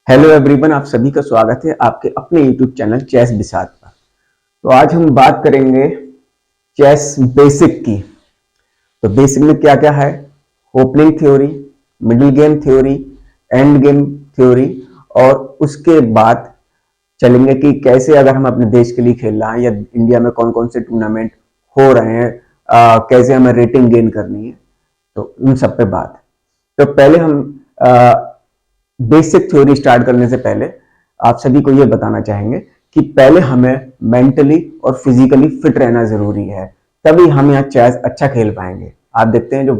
Hello everyone, आप सभी का स्वागत है आपके अपने यूट्यूब चैनल चेस बिसात पर। तो आज हम बात करेंगे चेस बेसिक की। तो बेसिक में क्या क्या है? Opening theory, middle game theory, end game theory, और उसके बाद चलेंगे कि कैसे अगर हम अपने देश के लिए खेल रहे हैं या इंडिया में कौन कौन से टूर्नामेंट हो रहे हैं, कैसे हमें रेटिंग गेन करनी है, तो उन सब पे बात। तो पहले हम बेसिक थ्योरी स्टार्ट करने से पहले आप सभी को यह बताना चाहेंगे कि पहले हमें मेंटली और फिजिकली फिट रहना जरूरी है, तभी हम यहाँ चेस अच्छा खेल पाएंगे। आप देखते हैं जो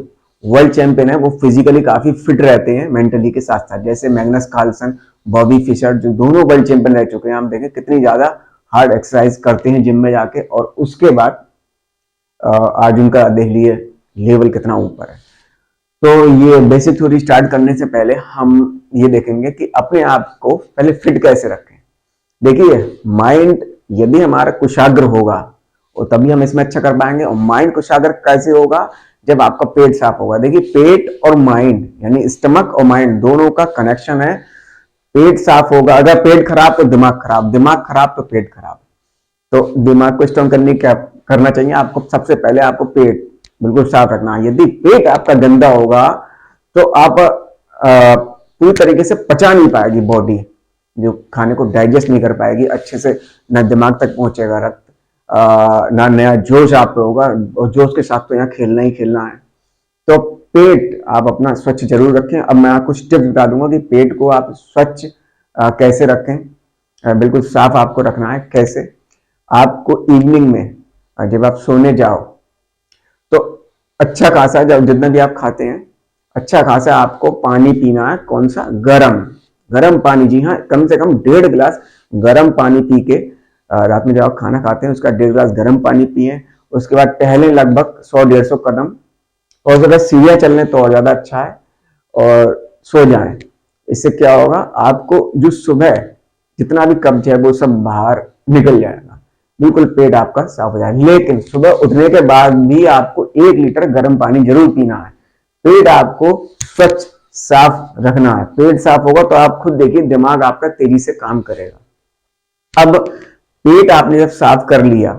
वर्ल्ड चैंपियन है वो फिजिकली काफी फिट रहते हैं मेंटली के साथ साथ, जैसे मैग्नस कार्लसन, बॉबी फिशर, जो दोनों वर्ल्ड चैंपियन रह चुके हैं। हम देखें कितनी ज्यादा हार्ड एक्सरसाइज करते हैं जिम में जाके, और उसके बाद आज उनका देख लिए लेवल कितना ऊपर है। तो ये बेसिक थ्योरी स्टार्ट करने से पहले हम ये देखेंगे कि अपने आप को पहले फिट कैसे रखें। देखिए, माइंड यदि हमारा कुशाग्र होगा और तभी हम इसमें अच्छा कर पाएंगे। और माइंड कुशाग्र कैसे होगा? जब आपका पेट साफ होगा। देखिए, पेट और माइंड यानी स्टमक और माइंड दोनों का कनेक्शन है। पेट साफ होगा, अगर पेट खराब तो दिमाग खराब, दिमाग खराब तो पेट खराब। तो दिमाग को स्ट्रॉन्ग करने क्या करना चाहिए आपको? सबसे पहले आपको पेट बिल्कुल साफ रखना है। यदि पेट आपका गंदा होगा तो आप पूरी तरीके से पचा नहीं पाएगी बॉडी, जो खाने को डाइजेस्ट नहीं कर पाएगी अच्छे से, ना दिमाग तक पहुंचेगा रक्त, ना नया जोश आप पे होगा। और जोश के साथ तो यहाँ खेलना ही खेलना है। तो पेट आप अपना स्वच्छ जरूर रखें। अब मैं आपको टिप्स बता दूंगा कि पेट को आप स्वच्छ कैसे रखें, बिल्कुल साफ आपको रखना है। कैसे? आपको इवनिंग में जब आप सोने जाओ तो अच्छा खासा, जब जितना भी आप खाते हैं अच्छा खासा आपको पानी पीना है। कौन सा? गरम गरम पानी। जी हाँ, कम से कम 1.5 गिलास गरम पानी पी के रात में जब आप खाना खाते हैं उसका 1.5 गिलास गरम पानी पिए। उसके बाद टहलें लगभग 100-150 कदम, और ज्यादा सीढ़ियां चलने तो और ज्यादा अच्छा है, और सो जाएं। इससे क्या होगा? आपको जो सुबह जितना भी कब्ज है वो सब बाहर निकल जाएगा, बिल्कुल पेट आपका साफ हो जाएगा। लेकिन सुबह उठने के बाद भी आपको 1 लीटर गर्म पानी जरूर पीना है। पेट आपको स्वच्छ साफ रखना है। पेट साफ होगा तो आप खुद देखिए दिमाग आपका तेजी से काम करेगा। अब पेट आपने जब साफ कर लिया,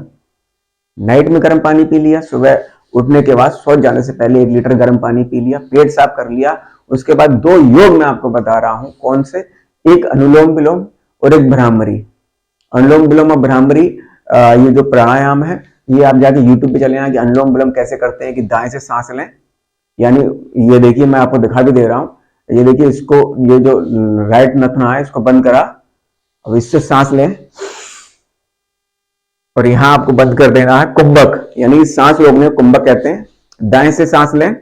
नाइट में गर्म पानी पी लिया, सुबह उठने के बाद सो जाने से पहले 1 लीटर गर्म पानी पी लिया, पेट साफ कर लिया। उसके बाद 2 योग मैं आपको बता रहा हूं। कौन से? एक अनुलोम विलोम और एक भ्रामरी। अनुलोम विलोम और भ्रामरी, ये जो प्राणायाम है, ये आप जाके यूट्यूब पे चले कि अनुलोम विलोम कैसे करते हैं, कि दाएं से सांस लें। यानी ये देखिए, मैं आपको दिखा भी दे रहा हूं। ये देखिए, इसको, ये जो राइट नथना है इसको बंद करा, अब इससे सांस लें, और यहां आपको बंद कर देना है कुंभक, यानी सांस रोकने को कुंभक कहते हैं। दाएं से सांस लें,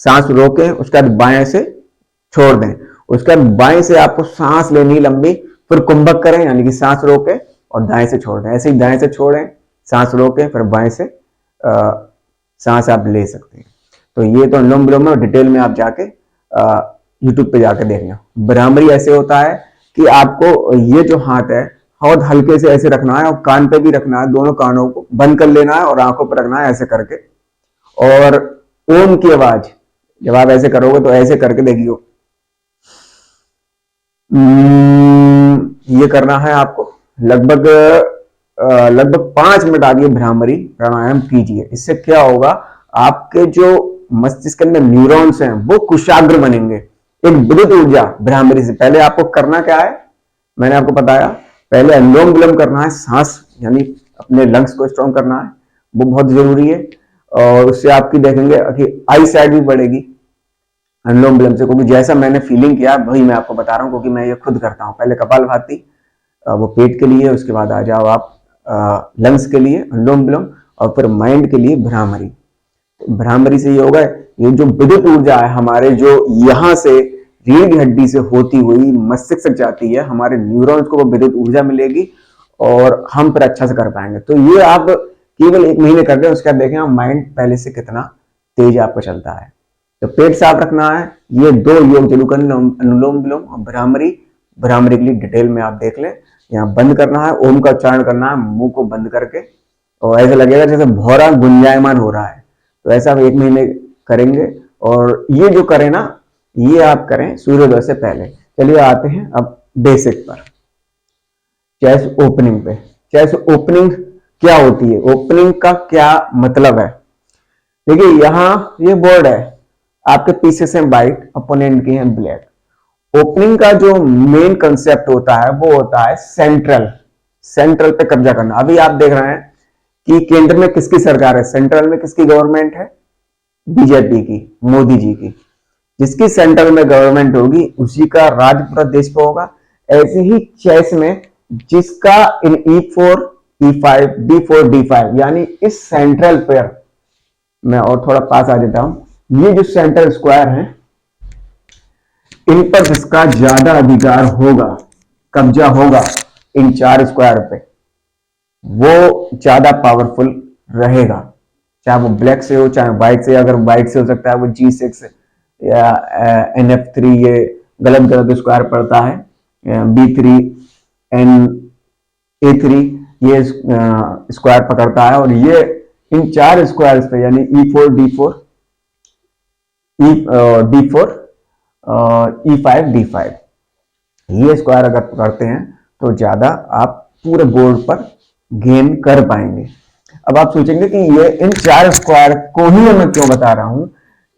सांस रोकें, उसके बाद बाएं से छोड़ दें। उसके बाद बाएं से आपको सांस लेनी लंबी, फिर कुंभक करें, यानी कि सांस रोकें और दाएं से छोड़ दें। ऐसे ही दाएं से छोड़ें, सांस रोकें, फिर बाएं से सांस आप ले सकते हैं। तो ये तो अनुलोम विलोम में डिटेल में आप जाके यूट्यूब पे जाके देख लें। भ्रामरी ऐसे होता है कि आपको ये जो हाथ है बहुत हल्के से ऐसे रखना है, और कान पे भी रखना है, दोनों कानों को बंद कर लेना है और आंखों पर रखना है ऐसे करके। और ओम की आवाज जब आप ऐसे करोगे तो ऐसे करके देखिए, ये करना है आपको। लगभग 5 मिनट आगे भ्रामरी प्राणायाम कीजिए। इससे क्या होगा? आपके जो मस्तिष्क के अंदर न्यूरॉन्स हैं वो कुशाग्र बनेंगे। एक विद्युत ऊर्जा भ्रामरी से। पहले आपको करना क्या है, मैंने आपको बताया। पहले अनुलोम विलोम करना है, सांस यानी अपने लंग्स को स्ट्रॉन्ग करना है, वो बहुत जरूरी है। और उससे आपकी देखेंगे कि आई साइड भी बढ़ेगी अनुलोम विलोम से, क्योंकि जैसा मैंने फीलिंग किया वही मैं आपको बता रहा हूँ, क्योंकि मैं ये खुद करता हूँ। पहले कपालभाति, वो पेट के लिए, उसके बाद आ जाओ आप लंग्स के लिए अनुलोम विलोम, और फिर माइंड के लिए भ्रामरी। तो भ्रामरी से ये होगा, ये जो विद्युत ऊर्जा है हमारे, जो यहाँ से रीढ़ की हड्डी से होती हुई मस्तिष्क तक जाती है, हमारे न्यूरॉन्स को वो विद्युत ऊर्जा मिलेगी और हम फिर अच्छा से कर पाएंगे। तो ये आप केवल 1 महीने कर दें, उसके बाद देखें आप माइंड पहले से कितना तेज आपको चलता है। तो पेट साफ रखना है, ये 2 योग जरूर करना, अनुलोम विलोम और भ्रामरी। भ्रामरी के लिए डिटेल में आप देख लें। यहाँ बंद करना है, ओम का उच्चारण करना है मुंह को बंद करके, और ऐसा लगेगा जैसे भौरा गुंजायमान हो रहा है। तो ऐसा आप 1 महीने करेंगे। और ये जो करें ना, ये आप करें सूर्योदय से पहले। चलिए आते हैं अब बेसिक पर, चेस ओपनिंग पे। चेस ओपनिंग क्या होती है, ओपनिंग का क्या मतलब है? देखिए यहां ये बोर्ड है, आपके पीछे से व्हाइट, अपोनेंट की है ब्लैक। ओपनिंग का जो मेन कंसेप्ट होता है वो होता है सेंट्रल, सेंट्रल पे कब्जा करना। अभी आप देख रहे हैं कि केंद्र में किसकी सरकार है, सेंट्रल में किसकी गवर्नमेंट है? बीजेपी की, मोदी जी की। जिसकी सेंट्रल में गवर्नमेंट होगी उसी का राज पूरा देश पे होगा। ऐसे ही चेस में जिसका इन E4, E5, D4, D5 यानी इस सेंट्रल पेयर, मैं और थोड़ा पास आ जाता हूं, ये जो सेंट्रल स्क्वायर है इन पर जिसका ज्यादा अधिकार होगा, कब्जा होगा इन 4 स्क्वायर पे, वो ज्यादा पावरफुल रहेगा। चाहे वो ब्लैक से हो चाहे व्हाइट से। अगर व्हाइट से हो सकता है वो G6 या NF3, ये गलत गलत स्क्वायर पड़ता है, B3 NA3 ये स्क्वायर पकड़ता है। और ये इन 4 स्क्वायर्स पे यानी E4 D4 D4 E5 D5 ये स्क्वायर अगर पकड़ते हैं तो ज्यादा आप पूरे बोर्ड पर गेन कर पाएंगे। अब आप सोचेंगे कि ये इन 4 स्क्वायर को ही मैं क्यों बता रहा हूं,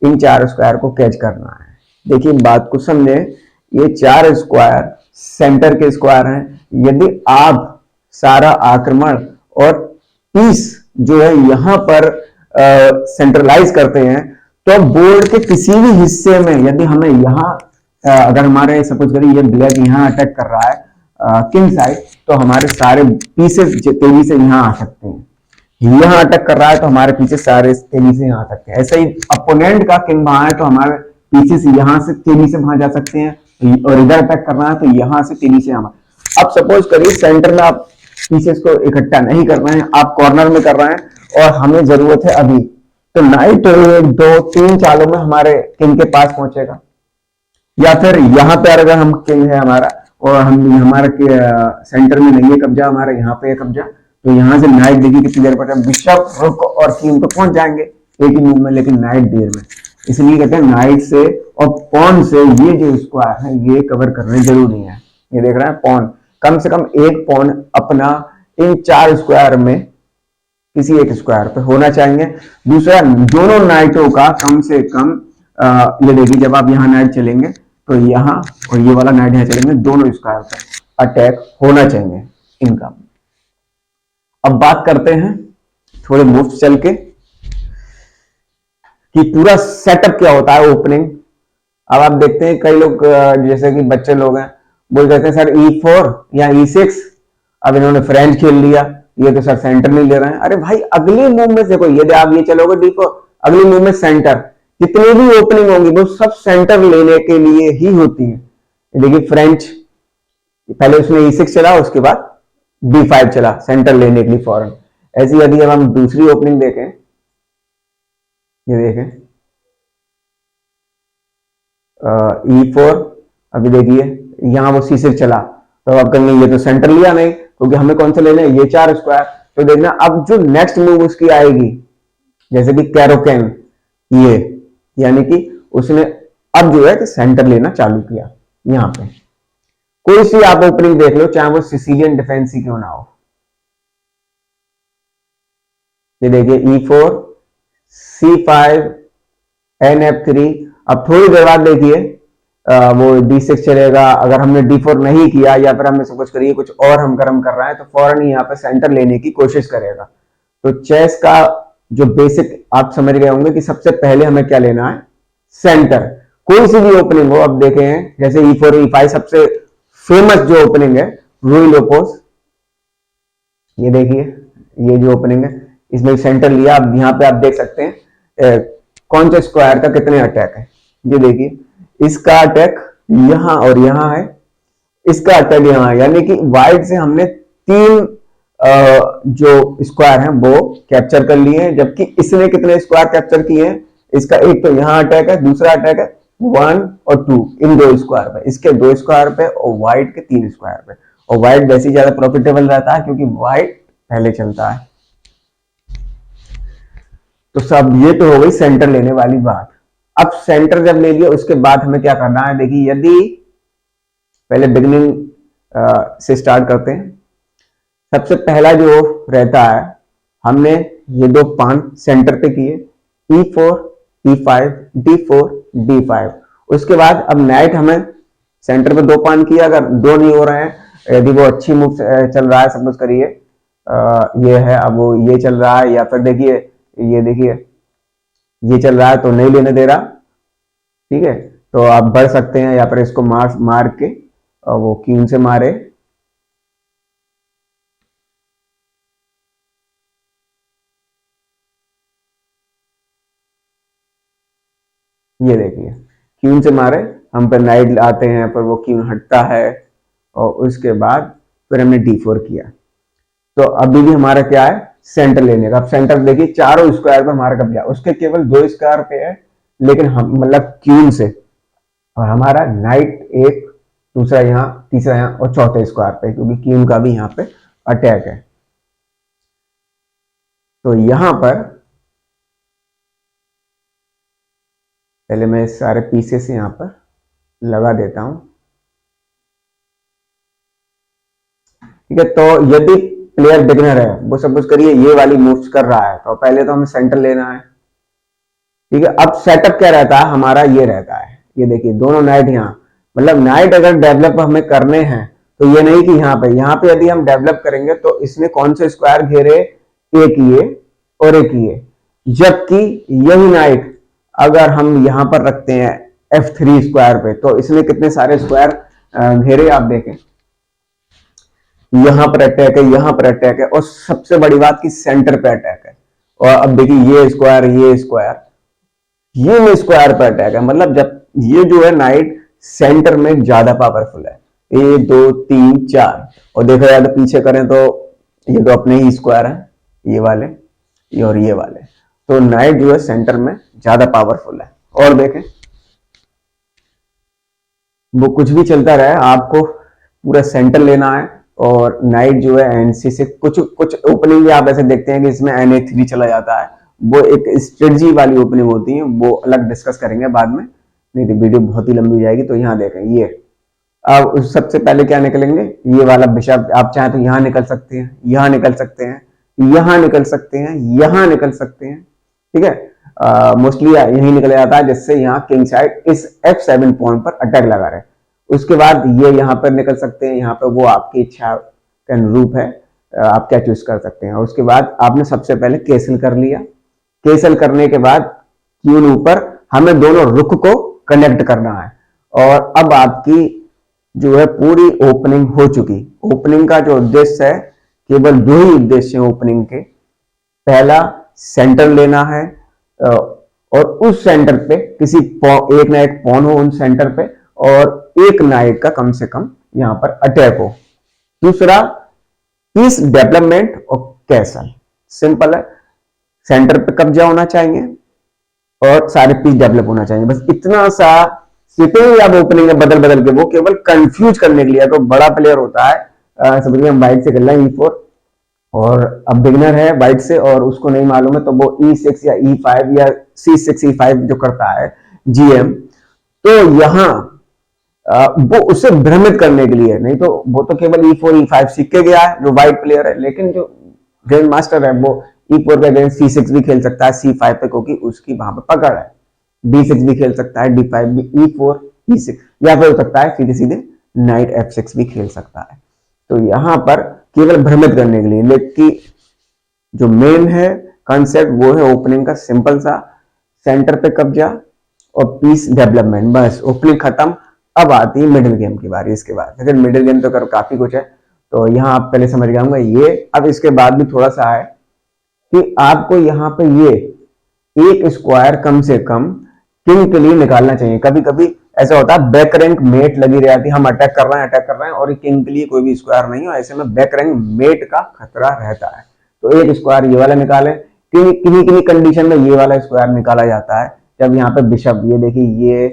इन 4 स्क्वायर को कैच करना है। देखिए बात को समझे, ये 4 स्क्वायर सेंटर के स्क्वायर हैं। यदि आप सारा आक्रमण और पीस जो है यहां पर सेंट्रलाइज करते हैं तो बोर्ड के किसी भी हिस्से में, यदि हमें यहां अगर हमारे सपोज करिए ये ब्लैक यहां अटैक कर रहा है किंग साइड, तो हमारे सारे पीसेस तेजी से यहां आ सकते हैं। यहां अटैक कर रहा है तो हमारे पीछे सारे तेजी से यहां आ सकते हैं। ऐसे ही अपोनेंट का किंग वहां है तो हमारे पीसेस यहां से तेजी से वहां जा सकते हैं, और इधर अटैक करना है तो यहां से तेजी से यहां। अब सपोज करिए सेंटर में आप पीसेस को इकट्ठा नहीं कर रहे हैं, आप कॉर्नर में कर रहे हैं और हमें जरूरत है अभी, तो नाइट 1 2 3 चालों में हमारे किंग के पास पहुंचेगा। या फिर यहां पर अगर हम किंग है हमारा और हम हमारा सेंटर में नहीं है कब्जा, हमारा यहाँ पे है कब्जा, तो यहां से नाइट देखिए कितनी देर पर, बिशप रुक और किंग तो पहुंच जाएंगे एक ही मूव में, लेकिन नाइट देर में। इसलिए कहते हैं नाइट से और पॉन से ये जो स्क्वायर है ये कवर करने जरूरी है। ये देख रहे हैं पॉन, कम से कम एक पॉन अपना इन 4 स्क्वायर में किसी एक स्क्वायर पे होना चाहिए। दूसरा, दोनों नाइटों का कम से कम ये देखिए जब आप यहाँ नाइट चलेंगे तो यहाँ और ये वाला नाइट यहाँ चलेंगे, दोनों स्क्वायर पे अटैक होना चाहिए इनका। अब बात करते हैं थोड़े मूव्स चल के कि पूरा सेटअप क्या होता है ओपनिंग। अब आप देखते हैं कई लोग जैसे कि बच्चे लोग हैं बोल कहते हैं सर E4 या E6, अब इन्होंने फ्रेंच खेल लिया, ये तो सर सेंटर नहीं ले रहे हैं। अरे भाई अगले मूव में देखो, यदि आप ये चलोगे D4, अगले मूव में सेंटर, जितनी भी ओपनिंग होंगी वो सब सेंटर लेने के लिए ही होती है। देखिए फ्रेंच, पहले उसने E6 चला, उसके बाद D5 चला सेंटर लेने के लिए फौरन। ऐसी यदि अब हम दूसरी ओपनिंग देखें, ये देखें E4, अभी देखिए यहां वो C6 चला, तो अब कहेंगे ये तो सेंटर लिया नहीं, क्योंकि हमें कौन से लेने हैं, ये 4 स्क्वायर। तो देखना अब जो नेक्स्ट मूव उसकी आएगी, जैसे कि कैरोकेन, ये यानी कि उसने अब जो है कि सेंटर लेना चालू किया। यहां पे कोई सी आप ओपनिंग देख लो, चाहे वो सिसिलियन डिफेंस ही क्यों ना हो। ये देखिए E4 C5 NF3, अब थोड़ी देर बाद देखिए वो D6 चलेगा। अगर हमने D4 नहीं किया या फिर हमने सपोज करिए कुछ और हम गर्म कर रहे हैं तो फौरन ही यहाँ पे सेंटर लेने की कोशिश करेगा। तो चेस का जो बेसिक आप समझ गए होंगे कि सबसे पहले हमें क्या लेना है, सेंटर। कोई सी भी ओपनिंग हो, अब देखें जैसे E4 E5 सबसे फेमस जो ओपनिंग है रुई लोपोस, ये देखिए ये जो ओपनिंग है इसमें सेंटर लिया। अब यहाँ पे आप देख सकते हैं कौन से स्क्वायर का कितने अटैक है। ये देखिए इसका अटैक यहां और यहां है, इसका अटैक यहां है, यानी कि वाइट से हमने 3 जो स्क्वायर हैं वो कैप्चर कर लिए हैं, जबकि इसने कितने स्क्वायर कैप्चर किए हैं, इसका एक तो यहां अटैक है, दूसरा अटैक है 1 और 2 इन 2 स्क्वायर पे, इसके 2 स्क्वायर पे और व्हाइट के 3 स्क्वायर पे। और व्हाइट वैसे ही ज्यादा प्रॉफिटेबल रहता है क्योंकि व्हाइट पहले चलता है। तो सब ये तो हो गई सेंटर लेने वाली बात। अब सेंटर जब ले लिया उसके बाद हमें क्या करना है, देखिए यदि पहले बिगिनिंग से स्टार्ट करते हैं। सबसे पहला जो रहता है, हमने ये दो पान सेंटर पे किए, E4, E5, D4, D5। उसके बाद अब नाइट हमें सेंटर पे दो पान किया, अगर दो नहीं हो रहे हैं, यदि वो अच्छी मूव चल रहा है, सपोज करिए ये है, अब वो ये चल रहा है, या फिर देखिए ये देखिए ये चल रहा है तो नहीं लेने दे रहा, ठीक है, तो आप बढ़ सकते हैं, या फिर इसको मार के वो क्यून से मारे, ये देखिए क्यून से मारे, हम पर नाइट आते हैं, पर वो क्यून हटता है, और उसके बाद फिर हमने D4 किया। तो अभी भी हमारा क्या है, सेंटर लेने का। अब सेंटर देखिए चारों स्क्वायर पे हमारा कब्जा, उसके केवल दो स्क्वायर पे है, लेकिन हम मतलब क्यून से, और हमारा नाइट एक, दूसरा यहाँ, तीसरा यहाँ, और चौथे स्क्वायर पे, क्योंकि क्यून का भी यहाँ पे अटैक है। तो यहाँ पर पहले मैं सारे पीसेस यहाँ पर लगा देता हूं, ठीक है। तो यदि प्लेयर बिगिनर है, वो सपोज करिए ये वाली मूव्स कर रहा है, तो पहले तो हमें सेंटर लेना है, ठीक है। अब सेटअप क्या रहता है हमारा, ये रहता है, ये देखिए दोनों नाइट यहाँ, मतलब नाइट अगर डेवलप हमें करने हैं, तो ये नहीं कि यहाँ पे यदि हम डेवलप करेंगे तो इसने कौन से स्क्वायर घेरे, एक ये और एक ये, जबकि यही नाइट अगर हम यहाँ पर रखते हैं F3 स्क्वायर पे, तो इसने कितने सारे स्क्वायर घेरे, आप देखें यहां पर अटैक है, यहां पर अटैक है, और सबसे बड़ी बात कि सेंटर पे अटैक है। और अब देखिए ये स्क्वायर, ये स्क्वायर, ये में स्क्वायर पे अटैक है, मतलब जब ये जो है नाइट सेंटर में ज्यादा पावरफुल है, 1 2 3 4, और देखा जाए तो पीछे करें तो ये तो अपने ही स्क्वायर है, ये वाले, ये और ये वाले, तो नाइट जो है सेंटर में ज्यादा पावरफुल है। और देखें वो कुछ भी चलता रहे, आपको पूरा सेंटर लेना है, और नाइट जो है एनसी से कुछ कुछ ओपनिंग भी आप ऐसे देखते हैं कि इसमें NA3 चला जाता है, वो एक स्ट्रेटजी वाली ओपनिंग होती है, वो अलग डिस्कस करेंगे बाद में, नहीं तो वीडियो बहुत ही लंबी हो जाएगी। तो यहाँ देखें ये, अब सबसे पहले क्या निकलेंगे, ये वाला बिशप, आप चाहें तो यहाँ निकल सकते हैं, यहाँ निकल सकते हैं, यहाँ निकल सकते हैं, यहाँ निकल सकते हैं, ठीक है। मोस्टली यही निकल जाता है, जिससे यहाँ किंग साइड इस F7 पॉइंट पर अटैक लगा रहे। उसके बाद ये यहाँ पर निकल सकते हैं, यहाँ पर वो आपकी इच्छा के अनुरूप है, आप क्या चूज कर सकते हैं। उसके बाद आपने सबसे पहले केसल कर लिया, केसल करने के बाद क्यून ऊपर, हमें दोनों रुख को कनेक्ट करना है, और अब आपकी जो है पूरी ओपनिंग हो चुकी। ओपनिंग का जो उद्देश्य है, केवल दो ही उद्देश्य है ओपनिंग के, पहला सेंटर लेना है, और उस सेंटर पे किसी एक ना एक पॉन हो उन सेंटर पे, और एक नाइट का कम से कम यहां पर अटैक हो। दूसरा पीस डेवलपमेंट और कैसल, सिंपल है, सेंटर पे कब्जा होना चाहिए और सारे पीस डेवलप होना चाहिए, बस इतना सा। सिटिंग या ओपनिंग है बदल बदल के, वो केवल कंफ्यूज करने के लिए, तो बड़ा प्लेयर होता है, समझिए हम वाइट से खेल रहे हैं E4, और अब बिगिनर है वाइट से और उसको नहीं मालूम है, तो वो E6 या E5 या C6 E5 जो करता है GM, तो यहां वो उसे भ्रमित करने के लिए, नहीं तो वो तो केवल E4 E5 सीख के गया है जो वाइट प्लेयर है, लेकिन जो ग्रैंड मास्टर है वो E4 के अगेंस्ट C6 भी खेल सकता है, C5 पे, क्योंकि उसकी वहां पे पकड़ है, D6 भी खेल सकता है, D5 भी, E4 E6, या फिर हो सकता है सीधे सीधे नाइट F6 भी खेल सकता है। तो यहां पर केवल भ्रमित करने के लिए, लेकिन जो मेन है कॉन्सेप्ट वो है ओपनिंग का सिंपल सा, सेंटर पे कब्जा और पीस डेवलपमेंट, बस ओपनिंग खत्म। अब आती है मिडिल गेम की बारी। इसके बाद लेकिन मिडिल गेम तो कर काफी कुछ है, तो यहाँ आप पहले समझ जाऊंगा ये। अब इसके बाद भी थोड़ा सा है कि आपको यहाँ पे ये एक स्क्वायर कम से कम किंग के लिए निकालना चाहिए। कभी कभी ऐसा होता है बैक रैंक मेट लगी रहती है, हम अटैक कर रहे हैं और किंग के लिए कोई भी स्क्वायर नहीं हो, ऐसे में बैक रैंक मेट का खतरा रहता है। तो एक स्क्वायर ये वाला निकाले, किन्हीं कंडीशन में ये वाला स्क्वायर निकाला जाता है, जब यहाँ पे बिशप, ये देखिए ये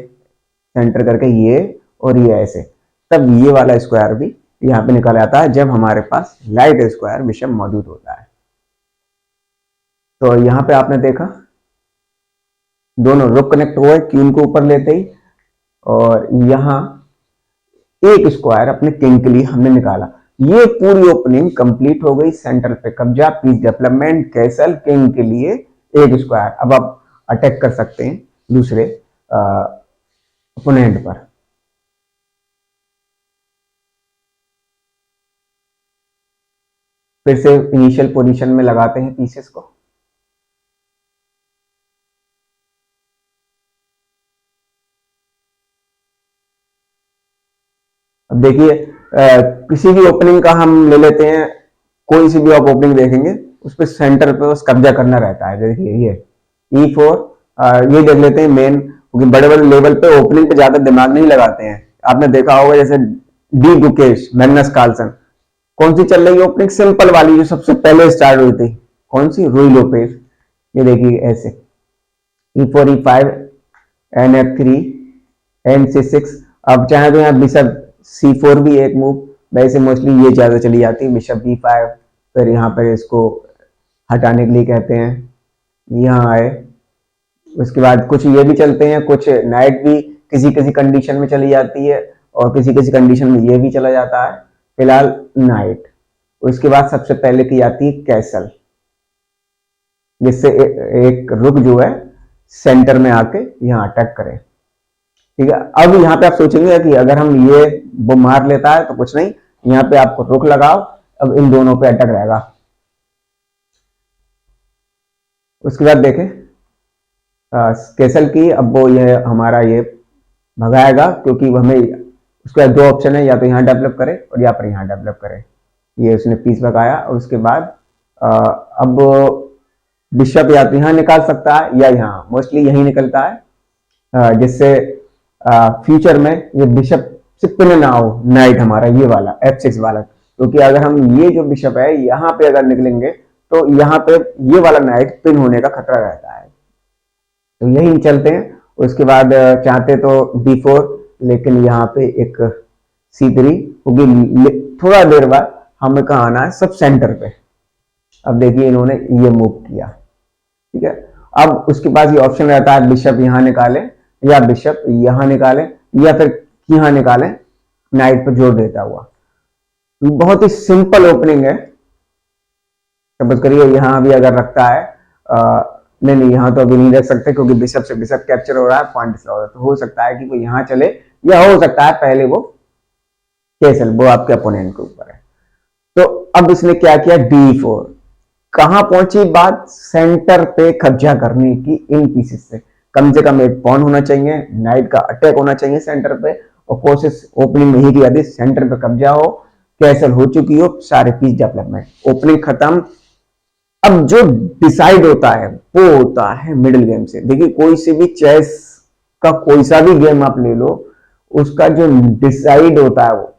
सेंटर करके ये और ये ऐसे, तब ये वाला स्क्वायर भी यहाँ पे निकाला जाता है, जब हमारे पास लाइट स्क्वायर बिशप मौजूद होता है। तो यहाँ पे आपने देखा दोनों रुक कनेक्ट हुए क्यून को ऊपर लेते ही, और यहाँ एक स्क्वायर अपने किंग के लिए हमने निकाला। ये पूरी ओपनिंग कंप्लीट हो गई। सेंटर पे कब्जा, पीस डेवलपमेंट, कैसल, किंग के लिए एक स्क्वायर। अब आप अटैक कर सकते हैं दूसरे ओपोनेंट पर। फिर से इनिशियल पोजीशन में लगाते हैं पीसेस को। अब देखिए किसी भी ओपनिंग का हम ले लेते हैं, कोई सी भी आप ओपनिंग देखेंगे उस पर सेंटर पे बस कब्जा करना रहता है। देखिए ये E4, ये देख लेते हैं मेन, क्योंकि बड़े बड़े लेवल पे ओपनिंग पे ज्यादा दिमाग नहीं लगाते हैं। आपने देखा होगा जैसे डी गुकेश, मैग्नस कार्लसन, कौन सी चल रही है ओपनिंग? सिंपल वाली जो सबसे पहले स्टार्ट हुई थी, कौन सी? रूई लोपेज। ये देखिए ऐसे E4 E5 NF3 N6। अब चाहे तो यहाँ बिशप C4 भी एक मूव, वैसे मोस्टली ये ज्यादा चली जाती है, बिशप B5। फिर यहाँ पर इसको हटाने के लिए कहते हैं, यहाँ आए। उसके बाद कुछ ये भी चलते हैं, कुछ नाइट भी किसी किसी कंडीशन में चली जाती है और किसी किसी कंडीशन में ये भी चला जाता है। फिलहाल नाइट। उसके बाद सबसे पहले की जाती है कैसल, जिससे एक रुक जो है सेंटर में आके यहाँ अटैक करे। ठीक है, अब यहाँ पे आप सोचेंगे कि अगर हम ये वो मार लेता है तो कुछ नहीं, यहाँ पे आपको रुक लगाओ, अब इन दोनों पे अटैक रहेगा। उसके बाद देखें कैसल की, अब वो ये हमारा ये भगाएगा, क्योंकि हमें उसके बाद दो ऑप्शन है, या तो यहाँ डेवलप करे और या पर यहाँ डेवलप करे। ये उसने पीस भगाया और उसके बाद अब बिशप या तो यहाँ निकाल सकता है या यहाँ, मोस्टली यही निकलता है, जिससे फ्यूचर में ये बिशप से पिन ना हो नाइट हमारा, ये वाला F6 वाला। क्योंकि अगर हम ये जो बिशप है यहाँ पे अगर निकलेंगे तो यहाँ पे ये वाला नाइट पिन होने का खतरा रहता है। तो यही चलते हैं। उसके बाद चाहते तो D4, लेकिन यहाँ पे एक C3 होगी। थोड़ा देर बाद हमें कहाँ आना है? सब सेंटर पे। अब देखिए इन्होंने ये मूव किया। ठीक है, अब उसके पास ये ऑप्शन रहता है बिशप यहाँ निकाले या बिशप यहाँ निकाले या फिर यहाँ निकाले, नाइट पर जोर देता हुआ। बहुत ही सिंपल ओपनिंग है। सपोज करिए यहाँ भी अगर रखता है, नहीं नहीं यहाँ तो अभी नहीं रख सकते, क्योंकि बिशप से बिशप कैप्चर हो रहा है, पॉइंट हो रहा है। तो हो सकता है कि वो यहाँ चले, या हो सकता है पहले वो कैसल, वो आपके अपोनेंट के ऊपर है। तो अब इसने क्या किया? D4। कहां पहुंची बात? सेंटर पे कब्जा करने की इन पीसेस से कम एक पॉन होना चाहिए, नाइट का अटैक होना चाहिए सेंटर पे। और कोशिश ओपनिंग में ही की जाती, सेंटर पे कब्जा हो, कैसल हो चुकी हो, सारे पीस डेवलपमेंट, ओपनिंग खत्म। अब जो डिसाइड होता है वो होता है मिडिल गेम से। देखिए कोई से भी चेस का कोई सा भी गेम आप ले लो, उसका जो डिसाइड होता है वो,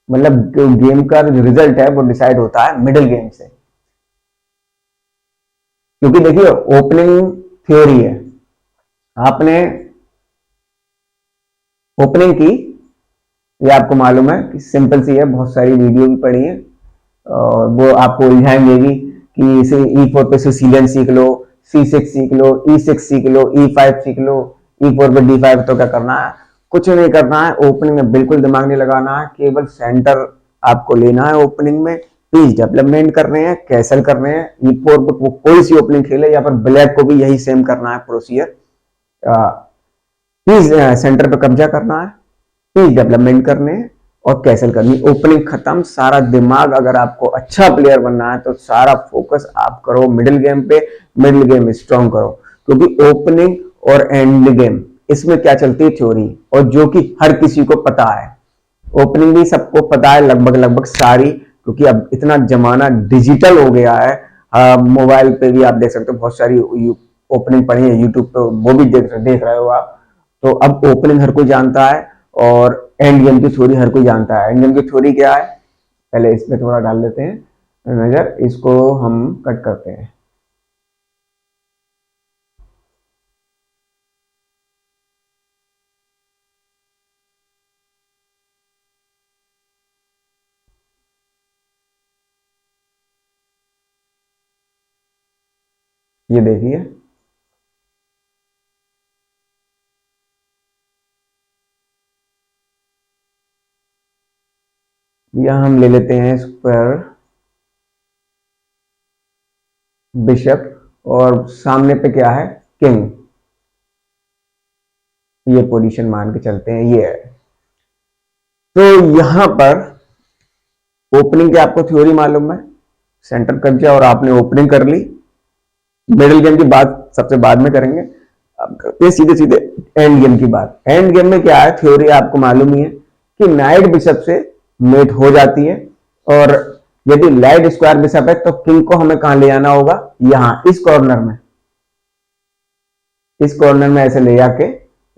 मतलब जो गेम का जो रिजल्ट है वो डिसाइड होता है मिडिल गेम से। क्योंकि देखिए ओपनिंग थ्योरी है, आपने ओपनिंग की, ये आपको मालूम है कि सिंपल सी है, बहुत सारी वीडियो भी पढ़ी है और वो आपको उलझाएंगे भी कि इसे E4 पे सिसिलियन सीख लो, C6 सीख लो, E6 सीख लो, E5 सीख लो, E4 पे D5। तो क्या करना है? कुछ नहीं करना है। ओपनिंग में बिल्कुल दिमाग नहीं लगाना है, केवल सेंटर आपको लेना है। ओपनिंग में पीस डेवलपमेंट करने हैं, कैसल करने हैं। E4 पे कोई सी ओपनिंग खेले, या पर ब्लैक को भी यही सेम करना है प्रोसीजर। पीस सेंटर पे कब्जा करना है, पीस डेवलपमेंट करने हैं और कैसल करनी। ओपनिंग खत्म। सारा दिमाग, अगर आपको अच्छा प्लेयर बनना है तो सारा फोकस आप करो मिडिल गेम पे, मिडिल गेम स्ट्रॉन्ग करो। क्योंकि ओपनिंग और एंड गेम, इसमें क्या चलती है? थ्योरी, और जो कि हर किसी को पता है। ओपनिंग भी सबको पता है लगभग लगभग सारी, क्योंकि अब इतना जमाना डिजिटल हो गया है। मोबाइल पे भी आप देख सकते हो, बहुत सारी ओपनिंग पढ़ी है यूट्यूब पे, वो भी देख रहे हो आप। तो अब ओपनिंग हर कोई जानता है और एंड गेम की थ्योरी हर कोई जानता है। एंड गेम की थ्योरी क्या है? पहले इसमें थोड़ा डाल लेते हैं नजर, इसको हम कट करते हैं। ये देखिए यहां हम ले लेते हैं स्क्वायर बिशप और सामने पे क्या है, किंग। ये पोजीशन मान के चलते हैं, ये है। तो यहां पर ओपनिंग की आपको थ्योरी मालूम है, सेंटर कब्जा और आपने ओपनिंग कर ली। मिडिल गेम की बात सबसे बाद में करेंगे, अब करते हैं सीधे सीधे एंड गेम की बात। एंड गेम में क्या है, थ्योरी आपको मालूम ही है कि नाइट बिशप से मेट हो जाती है, और यदि लाइट स्क्वायर बिशप है तो किंग को हमें कहां ले आना होगा, यहां इस कॉर्नर में, इस कॉर्नर में ऐसे ले जाके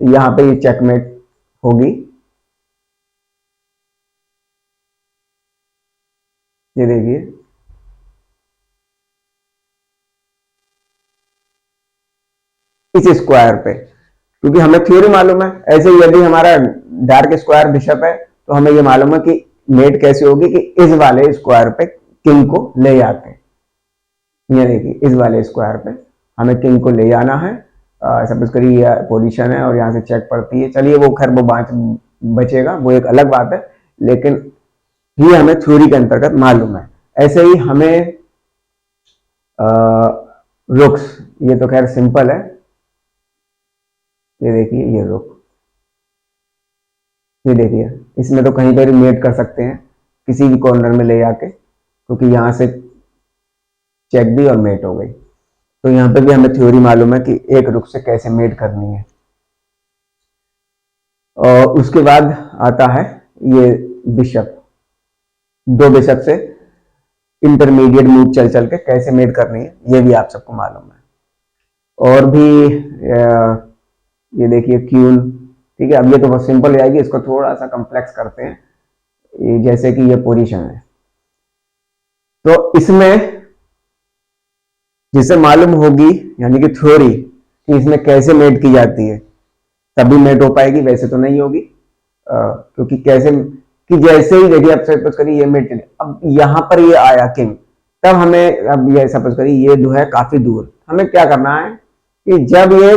यहां पे ये चेकमेट होगी। ये देखिए, इस स्क्वायर पे, क्योंकि हमें थ्योरी मालूम है। ऐसे ही यदि हमारा डार्क स्क्वायर बिशप है तो हमें ये मालूम है कि मेट कैसे होगी, कि इस वाले स्क्वायर पे किंग को ले आते हैं। ये देखिए, इस वाले स्क्वायर पे हमें किंग को ले आना है। सपोज करिए ये पोजीशन है और यहाँ से चेक पड़ती है, चलिए वो खैर वो बात बचेगा, वो एक अलग बात है, लेकिन ये हमें थ्योरी के अंतर्गत मालूम है। ऐसे ही हमें रुक्स, ये तो खैर सिंपल है, ये देखिए ये रुक, ये देखिए इसमें तो कहीं पर मेट कर सकते हैं किसी भी कॉर्नर में ले जाके, क्योंकि यहां से चेक भी और मेट हो गई। तो यहां पे भी हमें थ्योरी मालूम है कि एक रुक से कैसे मेट करनी है। और उसके बाद आता है ये बिशप, दो बिशप से इंटरमीडिएट मूव चल चल के कैसे मेट करनी है, ये भी आप सबको मालूम है। और भी ये देखिए क्यून, ठीक है। अब ये तो बहुत सिंपल हो जाएगी, इसको थोड़ा सा कॉम्प्लेक्स करते हैं। ये जैसे कि ये पोजीशन है, तो इसमें जिसे मालूम होगी, यानी कि थ्योरी, कि इसमें कैसे मेट की जाती है, तभी मेट हो पाएगी, वैसे तो नहीं होगी। क्योंकि कैसे, कि जैसे ही देखिए, अब सपोज करिए ये मेट चले, अब यहां पर ये आया किंग, तब हमें, अब ये सपोज करिए ये जो है काफी दूर, हमें क्या करना है कि जब ये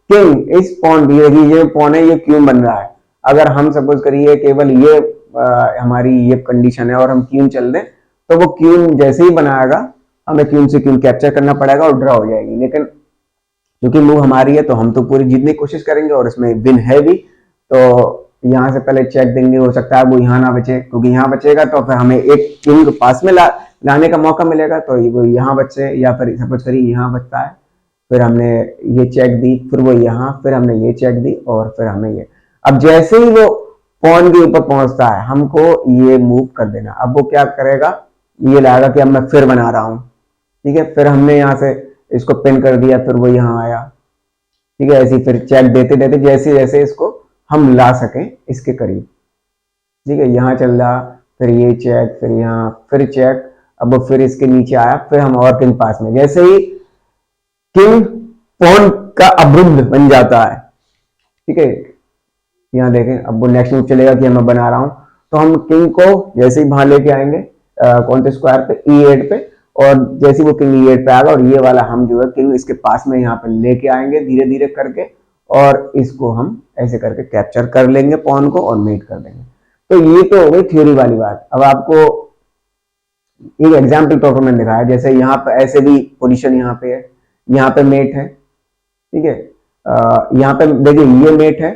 किंग इस पॉन, ये पॉन है, ये क्यून बन रहा है, अगर हम सपोज करिए केवल ये हमारी ये कंडीशन है और हम क्यून चल दें, तो वो क्यून जैसे ही बनाएगा हमें क्यून से क्यून कैप्चर करना पड़ेगा और ड्रॉ हो जाएगी। लेकिन क्योंकि मूव हमारी है तो हम तो पूरी जीतने की कोशिश करेंगे और इसमें विन है भी। तो यहाँ से पहले चेक देंगे, हो सकता है वो यहाँ ना बचे, क्योंकि यहाँ बचेगा तो फिर हमें एक किंग पास में लाने का मौका मिलेगा, तो वो यहाँ बचे, या फिर सपोज करिए यहाँ बचता है, फिर हमने ये चेक दी, फिर वो यहाँ, फिर हमने ये चेक दी और फिर हमें ये। अब जैसे ही वो पॉन के ऊपर पहुंचता है, हमको ये मूव कर देना। अब वो क्या करेगा, ये लाएगा कि अब मैं फिर बना रहा हूं, ठीक है। फिर हमने यहाँ से इसको पिन कर दिया, फिर वो यहाँ आया, ठीक है। ऐसे ही फिर चेक देते देते जैसे जैसे इसको हम ला सकें इसके करीब, ठीक है। यहाँ चल रहा, फिर ये चेक, फिर यहाँ, फिर चेक, अब वो फिर इसके नीचे आया, फिर हम और किंग पास में, जैसे ही किंग पॉन का अवरुद्ध बन जाता है, ठीक है। यहाँ देखें, अब वो नेक्स्ट मूव चलेगा कि मैं बना रहा हूं, तो हम किंग को जैसे ही वहां लेके आएंगे कौन से स्क्वायर पे, E8 पे, और जैसे वो किंग E8 पे आएगा और ये वाला हम जो है किंग इसके पास में यहाँ पे लेके आएंगे धीरे धीरे करके, और इसको हम ऐसे करके कैप्चर कर लेंगे पॉन को और मेट कर देंगे। तो ये तो हो गई थ्योरी वाली बात। अब आपको एक एग्जाम्पल तौर पर मैंने दिखाया, जैसे यहाँ पे ऐसे भी पोजिशन यहाँ पे है, यहाँ पे मेट है, ठीक है। यहाँ पे देखिए ये मेट है,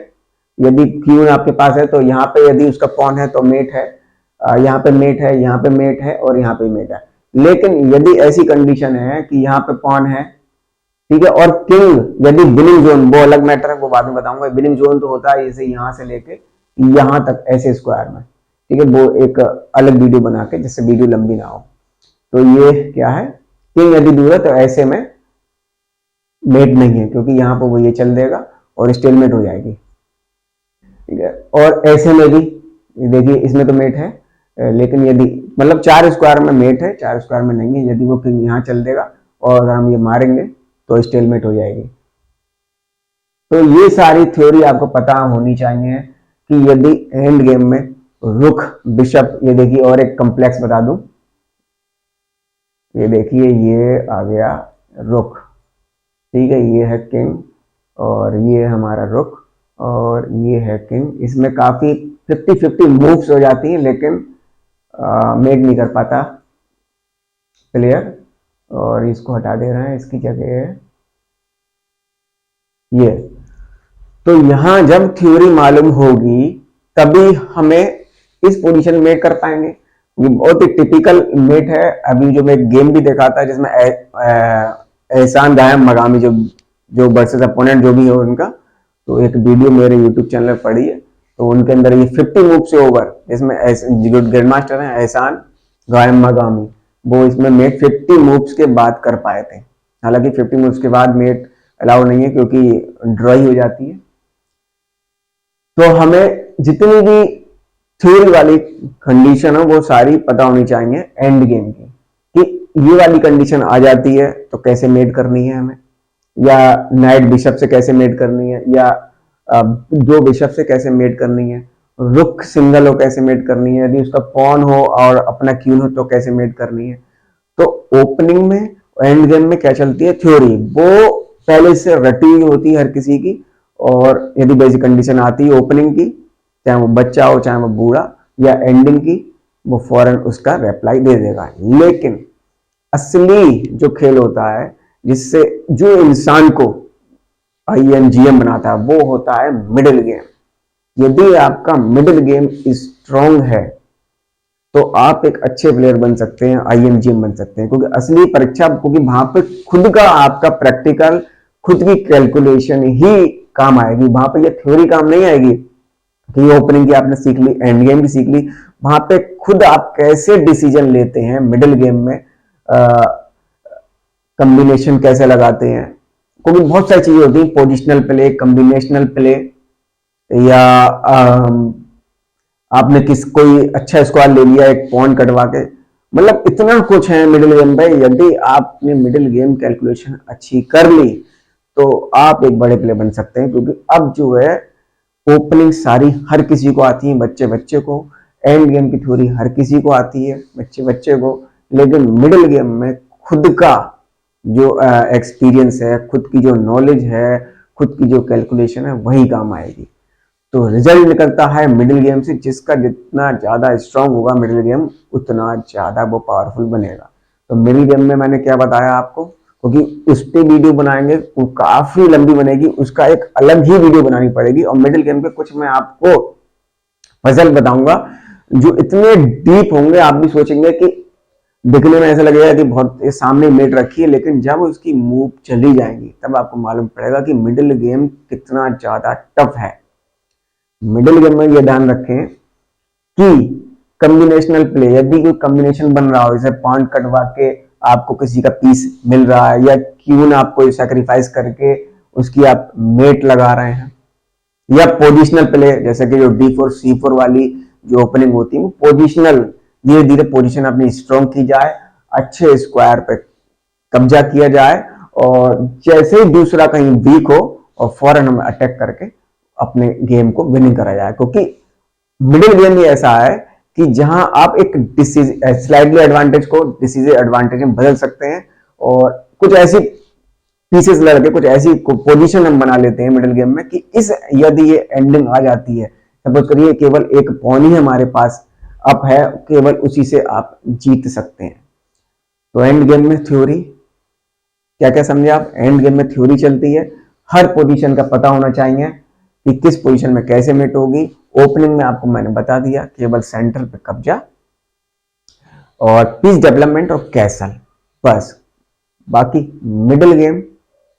यदि क्यून आपके पास है तो यहाँ पे यदि उसका पॉन है तो मेट है, यहाँ पे मेट है, यहाँ पे मेट है और यहाँ पे मेट है। लेकिन यदि ऐसी कंडीशन है कि यहाँ पे पॉन है, ठीक है, और किंग यदि विनिंग जोन, वो अलग मैटर है, वो बाद में बताऊंगा। विनिंग जोन तो होता है जैसे यहाँ से लेके यहाँ तक ऐसे स्क्वायर में, ठीक है, वो एक अलग वीडियो बना के, जिससे वीडियो लंबी ना हो। तो ये क्या है, किंग यदि दूर है तो ऐसे में मेट नहीं है, क्योंकि यहाँ पर वो ये चल देगा और स्टेलमेट हो जाएगी, ठीक है। और ऐसे में भी देखिए इसमें तो मेट है, लेकिन यदि मतलब 4 स्क्वायर में मेट है, 4 स्क्वायर में नहीं है, यदि वो किंग यहाँ चल देगा और अगर हम ये मारेंगे तो स्टेलमेट हो जाएगी। तो ये सारी थ्योरी आपको पता होनी चाहिए कि यदि एंड गेम में रुक बिशप, ये देखिए और एक कॉम्प्लेक्स बता दूं, ये देखिए ये आ गया रुक, ठीक है, ये है किंग और ये हमारा रुक और ये है किंग। इसमें काफी 50-50 मूव्स हो जाती हैं, लेकिन मेक नहीं कर पाता प्लेयर, और इसको हटा दे रहे हैं, इसकी जगह है ये। तो यहां जब थ्योरी मालूम होगी तभी हमें इस पोजीशन मेट कर पाएंगे। ये बहुत ही टिपिकल मेट है। अभी जो मैं गेम भी देखा था जिसमें एहसान गायम मगामी जो जो वर्सेस अपोनेंट जो भी हो उनका, तो एक वीडियो मेरे यूट्यूब चैनल पर पड़ी है, तो उनके अंदर ये 50 मूव से ओवर, जिसमें जो ग्रैंड मास्टर है एहसान गायम मगामी, वो इसमें मेट 50 मूव्स के बाद कर पाए थे। हालांकि 50 मूव्स के बाद मेट अलाउ नहीं है क्योंकि ड्रॉई हो जाती है। तो हमें जितनी भी थ्योरी वाली कंडीशन है वो सारी पता होनी चाहिए एंड गेम की, कि ये वाली कंडीशन आ जाती है तो कैसे मेट करनी है हमें, या नाइट बिशप से कैसे मेट करनी है, या दो बिशप से कैसे मेट करनी है, रुक सिंगल हो कैसे मेट करनी है, यदि उसका पॉन हो और अपना क्यून हो तो कैसे मेट करनी है। तो ओपनिंग में एंड गेम में क्या चलती है थ्योरी, वो पहले से रटी हुई होती है हर किसी की, और यदि बेसिक कंडीशन आती है ओपनिंग की, चाहे वो बच्चा हो चाहे वो बूढ़ा, या एंडिंग की, वो फौरन उसका रिप्लाई दे देगा। लेकिन असली जो खेल होता है जिससे जो इंसान को INGM बनाता है वो होता है मिडिल गेम। यदि आपका मिडिल गेम स्ट्रॉन्ग है तो आप एक अच्छे प्लेयर बन सकते हैं, INGM बन सकते हैं, क्योंकि असली परीक्षा, क्योंकि वहां पे खुद का आपका प्रैक्टिकल, खुद की कैलकुलेशन ही काम आएगी। वहां पे ये थ्योरी काम नहीं आएगी कि ओपनिंग की आपने सीख ली, एंड गेम भी सीख ली। वहां पे खुद आप कैसे डिसीजन लेते हैं मिडिल गेम में, कॉम्बिनेशन कैसे लगाते हैं, क्योंकि बहुत सारी चीजें होती हैं, पोजिशनल प्ले, कॉम्बिनेशनल प्ले, या आपने कोई अच्छा स्क्वाड ले लिया एक पॉन कटवा के, मतलब इतना कुछ है मिडिल गेम में। यदि आपने मिडिल गेम कैलकुलेशन अच्छी कर ली तो आप एक बड़े प्लेयर बन सकते हैं, क्योंकि अब जो है ओपनिंग सारी हर किसी को आती है, बच्चे बच्चे को, एंड गेम की थ्योरी हर किसी को आती है, बच्चे बच्चे को। लेकिन मिडिल गेम में खुद का जो एक्सपीरियंस है, खुद की जो नॉलेज है, खुद की जो कैलकुलेशन है, वही काम आएगी। तो रिजल्ट निकलता है मिडिल गेम से। जिसका जितना ज्यादा स्ट्रांग होगा मिडिल गेम, उतना ज्यादा वो पावरफुल बनेगा। तो मिडिल गेम में मैंने क्या बताया आपको, क्योंकि उस पर वीडियो बनाएंगे वो काफी लंबी बनेगी, उसका एक अलग ही वीडियो बनानी पड़ेगी। और मिडिल गेम पे कुछ मैं आपको पजल बताऊंगा जो इतने डीप होंगे, आप भी सोचेंगे कि दिखने में ऐसा लगेगा कि बहुत सामने मेट रखी है, लेकिन जब उसकी मूव चली जाएंगी तब आपको मालूम पड़ेगा कि मिडिल गेम कितना ज्यादा टफ है। मिडिल गेम में ये ध्यान रखें कि कॉम्बिनेशनल प्ले, यदि कोई कॉम्बिनेशन बन रहा हो, जैसे पॉइंट कटवा के आपको किसी का पीस मिल रहा है, या क्यून आपको सैक्रिफाइस करके उसकी आप मेट लगा रहे हैं, या पोजिशनल प्ले जैसे कि जो D4 C4 वाली जो ओपनिंग होती है वो पोजिशनल, धीरे धीरे पोजीशन अपनी स्ट्रॉन्ग की जाए, अच्छे स्क्वायर पे कब्जा किया जाए, और जैसे ही दूसरा कहीं वीक हो और फौरन हमें अटैक करके अपने गेम को विनिंग करा जाए। क्योंकि मिडिल गेम ही ऐसा है कि जहां आप एक स्लाइडली एडवांटेज को डिसीजन एडवांटेज में बदल सकते हैं, और कुछ ऐसी पीसेस लड़के, कुछ ऐसी पोजीशन हम बना लेते हैं मिडिल गेम में कि इस यदि ये एंडिंग आ जाती है, सपोज करिए केवल एक पॉन ही हमारे पास अप है, केवल उसी से आप जीत सकते हैं। तो एंड गेम में थ्योरी क्या क्या समझे आप, एंड गेम में थ्योरी चलती है, हर पोजीशन का पता होना चाहिए कि किस पोजीशन में कैसे मेट होगी। ओपनिंग में आपको मैंने बता दिया, केवल सेंटर पे कब्जा और पीस डेवलपमेंट और कैसल, बस। बाकी मिडिल गेम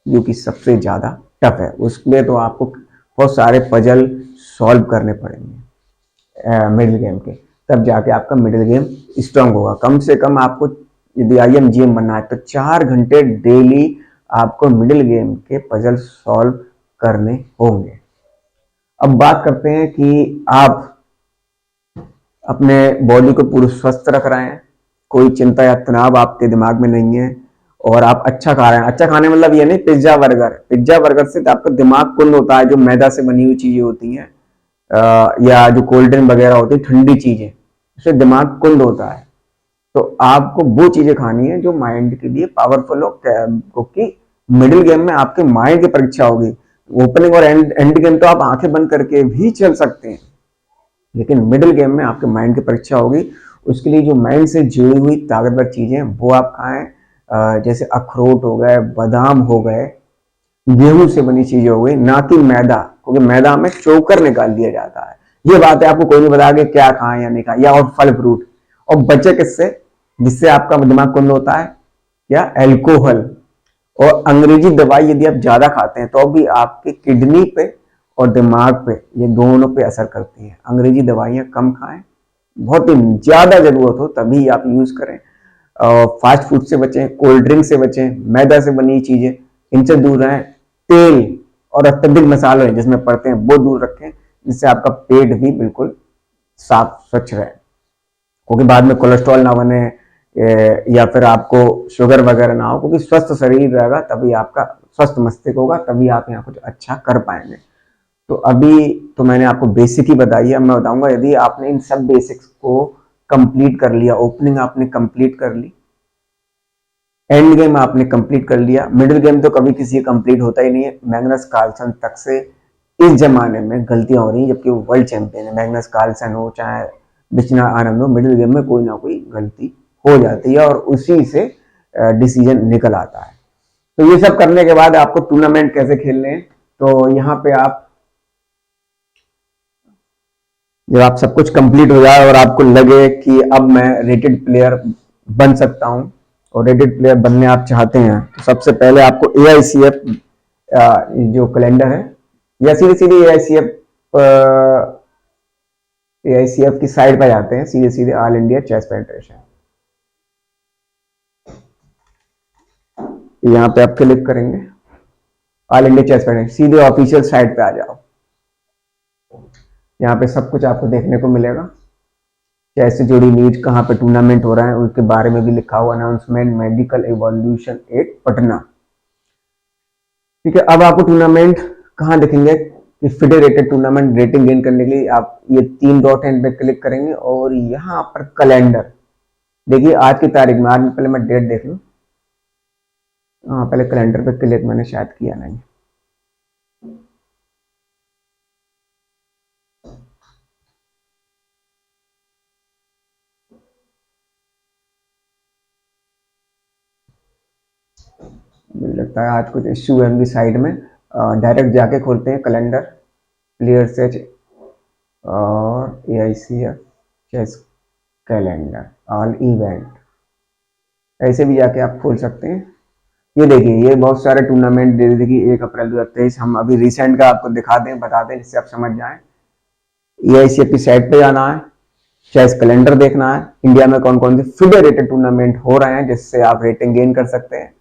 जो कि सबसे ज्यादा टफ है, उसमें तो आपको बहुत सारे पजल सॉल्व करने पड़ेंगे मिडिल गेम के, तब जाके आपका मिडिल गेम स्ट्रांग होगा। कम से कम आपको यदि INGM बनना है तो 4 घंटे डेली आपको मिडिल गेम के पजल सॉल्व करने होंगे। अब बात करते हैं कि आप अपने बॉडी को पूरा स्वस्थ रख रहे हैं, कोई चिंता या तनाव आपके दिमाग में नहीं है, और आप अच्छा खा रहे हैं। अच्छा खाने मतलब ये नहीं पिज्जा बर्गर से तो आपका दिमाग कुंद होता है, जो मैदा से बनी हुई चीजें होती हैं, या जो कोल्ड ड्रिंक वगैरह होती है, ठंडी चीजें, उससे दिमाग कुंद होता है। तो आपको वो चीजें खानी है जो माइंड के लिए पावरफुल हो, क्योंकि मिडिल गेम में आपके माइंड की परीक्षा होगी। ओपनिंग और एंड गेम तो आप आंखें बंद करके भी चल सकते हैं, लेकिन मिडिल गेम में आपके माइंड की परीक्षा होगी, उसके लिए जो माइंड से जुड़ी हुई ताकतवर चीजें वो आप खाएं, जैसे अखरोट हो गए, बादाम हो गए, गेहूं से बनी चीजें हो गई, ना कि मैदा, क्योंकि मैदा में चोकर निकाल दिया जाता है। ये बात है, आपको कोई नहीं बता कि क्या खाएं या नहीं खाएं, या और फल फ्रूट। और बचे किससे, जिससे आपका दिमाग कुंद होता है, या अल्कोहल और अंग्रेजी दवाई यदि आप ज्यादा खाते हैं तो भी आपके किडनी पे और दिमाग पे, ये दोनों पे असर करती है। अंग्रेजी दवाइयां कम खाएं, बहुत ही ज्यादा जरूरत हो तभी आप यूज करें। फास्ट फूड से बचें, कोल्ड ड्रिंक से बचें, मैदा से बनी चीजें इनसे दूर रहें, तेल और अत्यधिक मसाले जिसमें पड़ते हैं वो दूर रखें, जिससे आपका पेट भी बिल्कुल साफ स्वच्छ रहे, क्योंकि बाद में कोलेस्ट्रॉल ना बने या फिर आपको शुगर वगैरह ना हो। क्योंकि स्वस्थ शरीर रहेगा तभी आपका स्वस्थ मस्तिष्क होगा, तभी आप यहाँ कुछ अच्छा कर पाएंगे। तो अभी तो मैंने आपको बेसिक ही बताई है, अब मैं बताऊंगा यदि आपने इन सब बेसिक्स को कंप्लीट कर लिया, ओपनिंग आपने कंप्लीट कर ली, एंड गेम आपने कंप्लीट कर लिया, मिडिल गेम तो कभी किसी का कंप्लीट होता ही नहीं है। मैग्नस कार्लसन तक से इस जमाने में गलतियां हो रही हैं, जबकि वो वर्ल्ड चैंपियन है। मैग्नस कार्लसन हो चाहे बिचना आनंद हो, मिडिल गेम में कोई ना कोई गलती हो जाती है और उसी से डिसीजन निकल आता है। तो ये सब करने के बाद आपको टूर्नामेंट कैसे खेलने हैं, तो यहाँ पे आप जब आप सब कुछ कंप्लीट हो जाए और आपको लगे कि अब मैं रेटेड प्लेयर बन सकता हूं, और रेटेड प्लेयर बनने आप चाहते हैं, तो सबसे पहले आपको AICF जो कैलेंडर है, या सीधे सीधे AICF की साइड पर जाते हैं, सीधे सीधे ऑल इंडिया चेस फेडरेशन, यहाँ पे आप क्लिक करेंगे, ऑल इंडिया चेस फेडरेशन, सीधे ऑफिशियल साइट पे आ जाओ। यहाँ पे सब कुछ आपको देखने को मिलेगा, चेस से जुड़ी न्यूज, कहाँ पे टूर्नामेंट हो रहा है उसके बारे में भी लिखा हुआ, अनाउंसमेंट, मेडिकल इवोल्यूशन 8 पटना। ठीक है, अब आपको टूर्नामेंट कहाँ दिखेंगे कि फेडरेटेड टूर्नामेंट, रेटिंग गेन करने के लिए आप ये 3 डॉट एंड पे क्लिक करेंगे और यहाँ पर कैलेंडर देखिए आज की तारीख में। आज पहले मैं डेट देख लूँ, हाँ पहले कैलेंडर पे क्लिक मैंने शायद किया नहीं। मुझे लगता है आज कुछ इश्यू है उनकी साइड में। डायरेक्ट जाके खोलते हैं कैलेंडर, क्लियर सर्च और AICF chess calendar all event, ऐसे भी जाके आप खोल सकते हैं। ये देखिए ये बहुत सारे टूर्नामेंट दे देखिए 1 अप्रैल 2023, हम अभी रिसेंट का आपको दिखा दें, बता दें जिससे आप समझ जाएं। AICF की साइट पे जाना है, चेस कैलेंडर देखना है, इंडिया में कौन कौन से फेडरेटेड टूर्नामेंट हो रहे हैं जिससे आप रेटिंग गेन कर सकते हैं।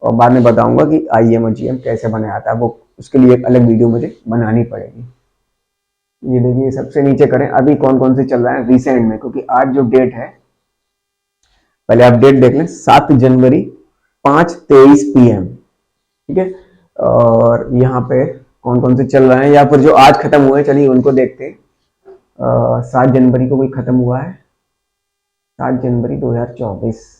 और बाद में बताऊंगा कि IM और GM कैसे बनाया जाता है, वो उसके लिए एक अलग वीडियो मुझे बनानी पड़ेगी। ये देखिए सबसे नीचे करें अभी कौन कौन से चल रहा है रिसेंट में, क्योंकि आज जो डेट है पहले आप डेट देख लें, 7 जनवरी 5:23 PM। ठीक है, और यहाँ पे कौन कौन से चल रहे हैं या फिर जो आज खत्म हुए हैं, चलिए उनको देखते हैं। 7 जनवरी को कोई खत्म हुआ है, 7 जनवरी 2024।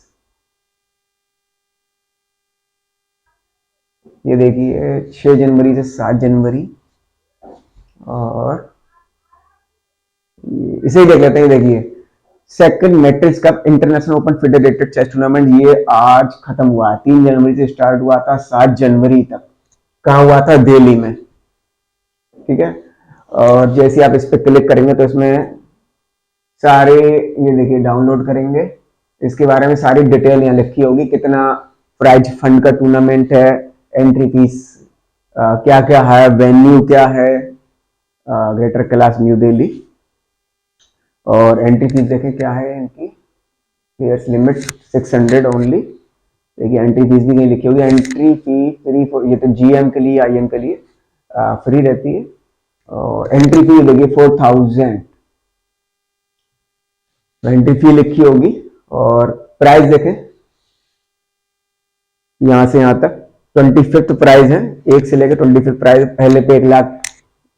ये देखिए 6 जनवरी से 7 जनवरी, और इसे ही देख लेते हैं। देखिए second Matrix cup international open federated chess tournament, ये आज खत्म हुआ है। 3 जनवरी से स्टार्ट हुआ था, 7 जनवरी तक। कहाँ हुआ था? दिल्ली में। ठीक है, और जैसे आप इस पर क्लिक करेंगे तो इसमें सारे, ये देखिए डाउनलोड करेंगे, इसके बारे में सारी डिटेल यहाँ लिखी होगी, कितना प्राइज फंड का टूर्नामेंट है, एंट्री फीस क्या क्या है, वेन्यू क्या है, ग्रेटर कैलाश न्यू दिल्ली, और एंट्री फीस देखें क्या है इनकी, प्लेयर्स लिमिट 600 ओनली। देखिए एंट्री फीस भी कहीं लिखी होगी, एंट्री फी फ्री, ये तो GM के लिए IM के लिए फ्री रहती है। और एंट्री फी देखिए 4000 एंट्री फी लिखी होगी। और प्राइस देखें यहां से यहां तक 25th प्राइज है, 1 से लेकर 25th प्राइज। पहले पे 1 लाख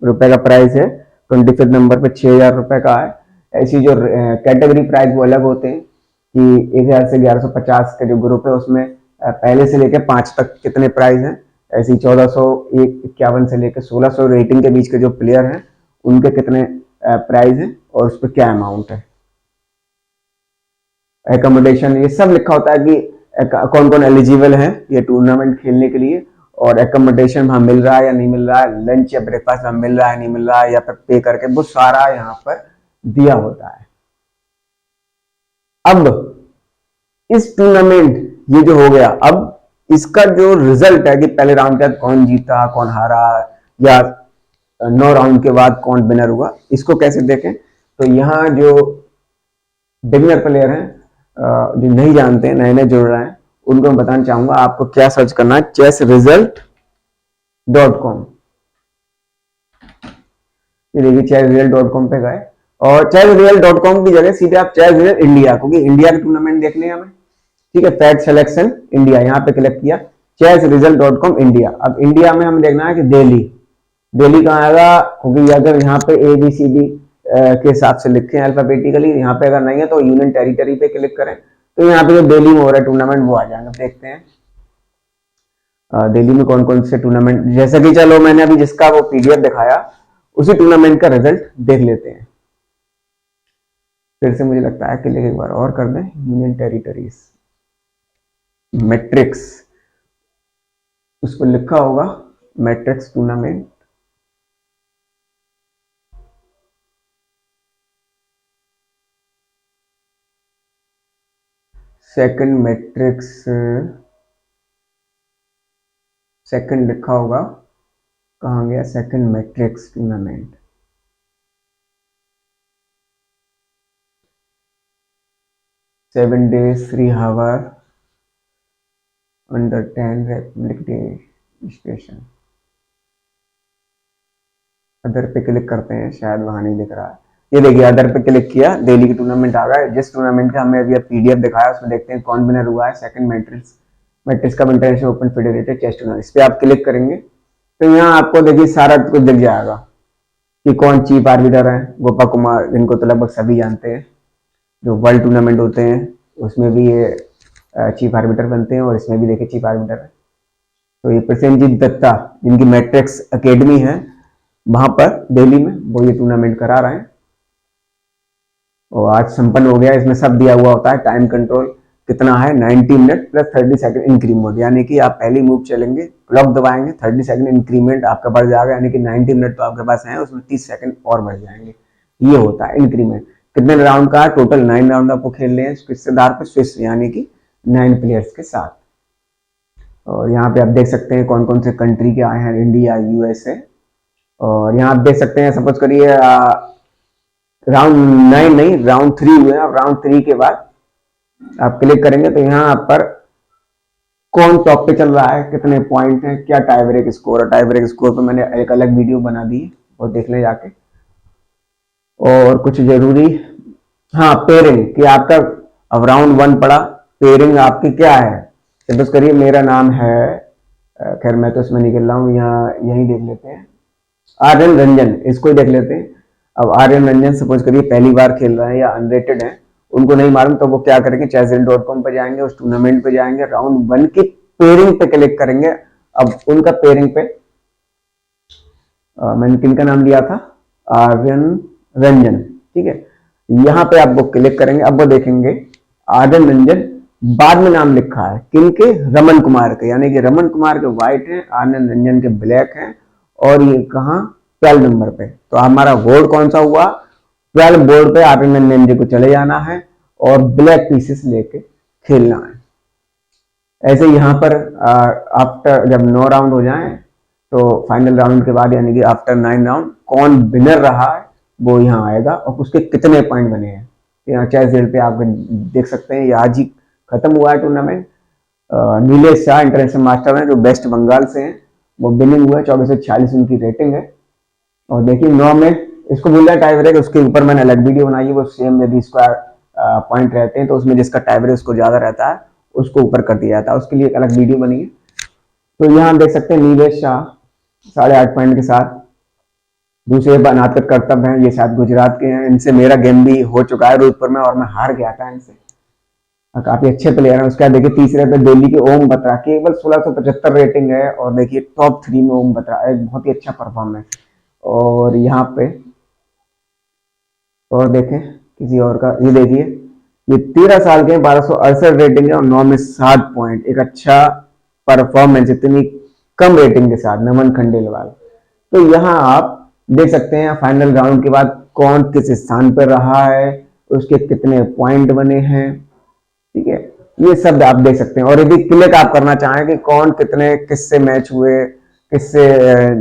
रुपए का प्राइस है, 25th नंबर पे 6000 रुपए का है। ऐसी जो कैटेगरी प्राइस वो अलग होते हैं कि 1000 से 1150 का जो ग्रुप है उसमें पहले से लेकर 5 तक कितने प्राइस हैं। ऐसी 1451 से लेकर 1600 रेटिंग के बीच के जो प्लेयर हैं उनके कितने प्राइस हैं और उस पर क्या अमाउंट है। एकोमोडेशन, ये सब लिखा होता है कि कौन कौन एलिजिबल है ये टूर्नामेंट खेलने के लिए, और एकोमोडेशन वहां मिल रहा है या नहीं मिल रहा है, लंच या ब्रेकफास्ट वहां मिल रहा है नहीं मिल रहा है, या फिर पे करके, वो सारा यहाँ पर दिया होता है। अब इस टूर्नामेंट ये जो हो गया, अब इसका जो रिजल्ट है कि पहले राउंड के बाद कौन जीता कौन हारा, या 9 राउंड के बाद कौन विनर हुआ, इसको कैसे देखें। तो यहाँ जो बिगिनर प्लेयर हैं, जो नहीं जानते हैं, नए नए जुड़ रहे हैं, उनको मैं बताना चाहूंगा आपको क्या सर्च करना है, chessresult.com। ये देखिए chessresult.com पे गए, और chessresult.com की जगह सीधे आप chessresult इंडिया, क्योंकि इंडिया के टूर्नामेंट देखने हैं हमें, ठीक है, फैक्ट सिलेक्शन इंडिया, यहाँ पे क्लिक किया, chessresult.com इंडिया। अब इंडिया में हमें देखना है कि दिल्ली, दिल्ली कहाँ आएगा, क्योंकि अगर यहाँ पे ABCD के हिसाब से लिखे हैं अल्फाबेटिकली, यहाँ पे अगर नहीं है तो यूनियन टेरिटरी पे क्लिक करें, तो यहाँ पे जो दिल्ली में हो रहा है टूर्नामेंट वो आ जाएंगे। देखते हैं दिल्ली में कौन कौन से टूर्नामेंट, जैसे कि चलो मैंने अभी जिसका वो PDF दिखाया उसी टूर्नामेंट का रिजल्ट देख लेते हैं। फिर से मुझे लगता है क्लिक एक बार और कर दें, यूनियन टेरिटरीज मैट्रिक्स, उस पर लिखा होगा Matrix tournament, second Matrix, second लिखा होगा, कहाँ गया second Matrix tournament, seven days 3 hour under 10 republic day station, other पे क्लिक करते हैं, शायद वहां नहीं दिख रहा है। ये देखिए अदर पे क्लिक किया, दिल्ली की टूर्नामेंट आ गया, जिस टूर्नामेंट का हमें अभी PDF दिखाया उसमें देखते हैं कौन विनर हुआ है, second Matrix, Matrix cup international open federated chess tournament. इस पर आप क्लिक करेंगे तो यहाँ आपको देखिए सारा कुछ दिख जाएगा कि कौन चीफ आर्बिटर है, गोपा कुमार, जिनको तो लगभग सभी जानते हैं, जो वर्ल्ड टूर्नामेंट होते हैं उसमें भी ये चीफ आर्बिटर बनते हैं, और इसमें भी देखिए चीफ आर्बिटर है। तो ये प्रसेनजीत दत्ता, जिनकी मैट्रिक्स अकेडमी है वहां पर दिल्ली में, वो ये टूर्नामेंट करा रहे हैं, और आज संपन्न हो गया। इसमें सब दिया हुआ होता है, टाइम कंट्रोल कितना है, 90 मिनट प्लस 30 सेकंड इंक्रीमेंट, यानी कि आप पहली मूव चलेंगे, क्लॉक दबाएंगे, 30 सेकंड इंक्रीमेंट आपका बढ़ जाएगा, यानी कि 90 मिनट तो आपके पास है, उसमें 30 सेकंड और बढ़ जाएंगे। ये होता है इंक्रीमेंट। कितने राउंड का है, टोटल 9 राउंड आपको खेलने हैं किसके आधार पर, स्विस, यानी कि 9 प्लेयर्स के साथ। और यहाँ पे आप देख सकते हैं कौन कौन से कंट्री के आए हैं, इंडिया, USA, और यहाँ आप देख सकते हैं, सपोज करिए राउंड 9 नहीं, राउंड 3 हुए हैं। अब राउंड 3 के बाद आप क्लिक करेंगे तो यहाँ पर कौन टॉप पे चल रहा है, कितने पॉइंट हैं, क्या टाई ब्रेक स्कोर है। टाई ब्रेक स्कोर पे मैंने एक अलग वीडियो बना दी है, वो देख ले जाके। और कुछ जरूरी, हाँ, पेयरिंग कि आपका अब राउंड 1 पड़ा, पेयरिंग आपकी क्या है। सपोज करिए मेरा नाम है, खैर मैं तो इसमें निकल रहा हूँ, यहाँ यही देख लेते हैं, आर्यन रंजन, इसको ही देख लेते हैं। अब आर्यन रंजन सपोज करिए पहली बार खेल रहे हैं या अनरेटेड हैं, उनको नहीं मालूम, तो वो क्या करेंगे, chessresult.com पे जाएंगे, उस टूर्नामेंट पे जाएंगे, राउंड 1 की पेयरिंग पे क्लिक करेंगे। अब उनका पेयरिंग पे मैंने किनका नाम लिया था, आर्यन रंजन, ठीक है, यहाँ पे आप वो क्लिक करेंगे। अब वो देखेंगे आर्यन रंजन, बाद में नाम लिखा है किनके, रमन कुमार के, यानी कि रमन कुमार के व्हाइट हैं, आर्यन रंजन के ब्लैक हैं, और ये कहाँ 12 नंबर पे। तो हमारा बोर्ड कौन सा हुआ, 12 बोर्ड पे आर्यन रंजन जी को चले जाना है और ब्लैक पीसेस लेके खेलना है। ऐसे यहाँ पर आफ्टर जब 9 राउंड हो जाएं तो फाइनल राउंड के बाद, यानी कि आफ्टर 9 राउंड कौन विनर रहा है वो यहाँ आएगा, और उसके कितने पॉइंट बने हैं। यहाँ चेसरेजल्ट पे आप देख सकते हैं, ये आज ही खत्म हुआ है tournament. Nilesh Shah international master हैं जो वेस्ट बंगाल से हैं, वो विनिंग हुआ है, 2446 उनकी रेटिंग है। और देखिए 9 में इसको बोल रहा है टाई ब्रेक, उसके ऊपर मैंने अलग वीडियो बनाई है, वो सेम यदि स्क्वायर पॉइंट रहते हैं तो उसमें जिसका टाई ब्रेक उसको ज्यादा रहता है उसको ऊपर कर दिया जाता है, उसके लिए एक अलग वीडियो बनी है। तो यहाँ देख सकते हैं नीलेश शाह 8.5 पॉइंट के साथ दूसरे बनाकर कर्तव्य हैं, ये शायद गुजरात के हैं, इनसे मेरा गेम भी हो चुका है रुदपुर में और मैं हार गया था इनसे, काफी अच्छे प्लेयर हैं। उसके बाद देखिए तीसरे पे दिल्ली के ओम बत्रा, केवल 1675 रेटिंग है, और देखिए टॉप 3 में ओम बत्रा, एक बहुत ही अच्छा परफॉर्मेंस। और यहाँ पे और देखें किसी और का, ये देखिए ये 13 साल के 1268 रेटिंग है और 9 में 7 पॉइंट, एक अच्छा परफॉर्मेंस इतनी कम रेटिंग के साथ नमन खंडेलवाल। तो यहाँ आप देख सकते हैं फाइनल राउंड के बाद कौन किस स्थान पर रहा है, उसके कितने पॉइंट बने हैं, ठीक है, ये सब आप देख सकते हैं। और यदि क्लिक आप करना चाहें कि कौन कितने किससे मैच हुए, किससे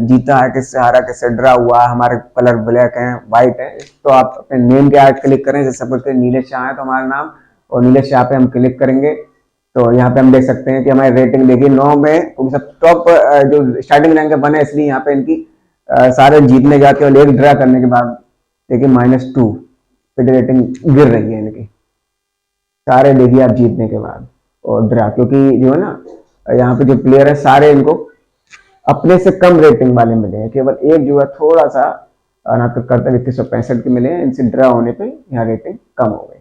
जीता है, किससे हारा, किससे ड्रा हुआ, हमारे कलर ब्लैक है व्हाइट है, तो आप अपने नेम के आगे क्लिक करें। जैसे सपोज करें नीलेश शाह है तो हमारा नाम, और नीलेश शाह पे हम क्लिक करेंगे तो यहाँ पे हम देख सकते हैं कि हमारी रेटिंग देखिए 9 में सब टॉप जो स्टार्टिंग रैंक बने, इसलिए यहाँ पे इनकी सारे जीतने जाके और एक ड्रा करने के बाद देखिए -2 पे रेटिंग गिर रही है इनकी, सारे देखिए आप जीतने के बाद और ड्रा, क्योंकि जो है ना यहाँ पे जो प्लेयर है सारे इनको अपने से कम रेटिंग वाले मिले हैं, केवल एक जो है थोड़ा सा अनाकत करता 2165 के मिले हैं, इनसे ड्रा होने पे यहाँ रेटिंग कम हो गई।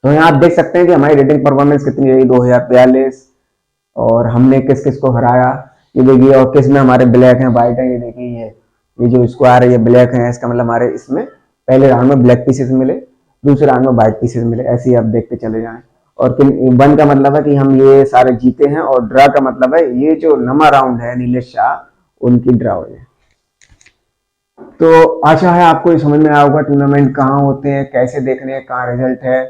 तो यहाँ आप देख सकते हैं कि हमारी रेटिंग परफॉर्मेंस कितनी रही 2042, और हमने किस किस को हराया ये देखिए, और किस में हमारे ब्लैक हैं व्हाइट है, ये देखिए ये जो स्क्वायर है ये ब्लैक है, इसका मतलब हमारे इसमें पहले राउंड में ब्लैक पीसेस मिले, दूसरे राउंड में व्हाइट पीसेस मिले, ऐसे ही आप देखते चले जाएं। और वन का मतलब है कि हम ये सारे जीते हैं, और ड्रा का मतलब है ये जो नमा राउंड है नीलेश शाह उनकी ड्रा हुई है। तो आशा है आपको ये समझ में आया होगा टूर्नामेंट कहाँ होते हैं, कैसे देखने हैं, कहाँ रिजल्ट है,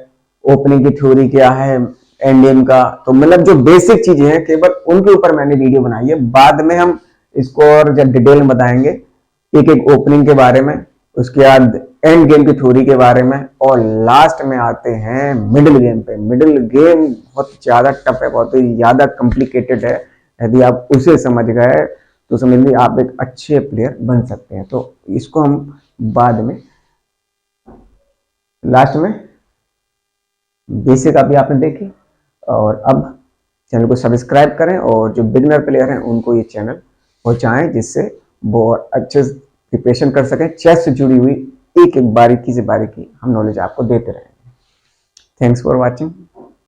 ओपनिंग की थ्योरी क्या है, एंड गेम का, तो मतलब जो बेसिक चीजें हैं केवल उनके ऊपर मैंने वीडियो बनाई है। बाद में हम इसको और जब डिटेल में बताएंगे एक एक ओपनिंग के बारे में, उसके बाद एंड गेम की थ्योरी के बारे में, और लास्ट में आते हैं मिडिल गेम पे। मिडिल गेम बहुत ज्यादा टफ है, बहुत ही ज्यादा कॉम्प्लिकेटेड है, यदि आप उसे समझ गए तो समझ लीजिए आप एक अच्छे प्लेयर बन सकते हैं। तो इसको हम बाद में लास्ट में बेसिक अभी आपने देखी, और अब चैनल को सब्सक्राइब करें, और जो बिगनर प्लेयर हैं उनको ये चैनल पहुंचाएं, जिससे वो अच्छे प्रिपरेशन कर सकें, चेस से जुड़ी हुई एक एक बारीकी से बारीकी हम नॉलेज आपको देते रहेंगे। Thanks for watching.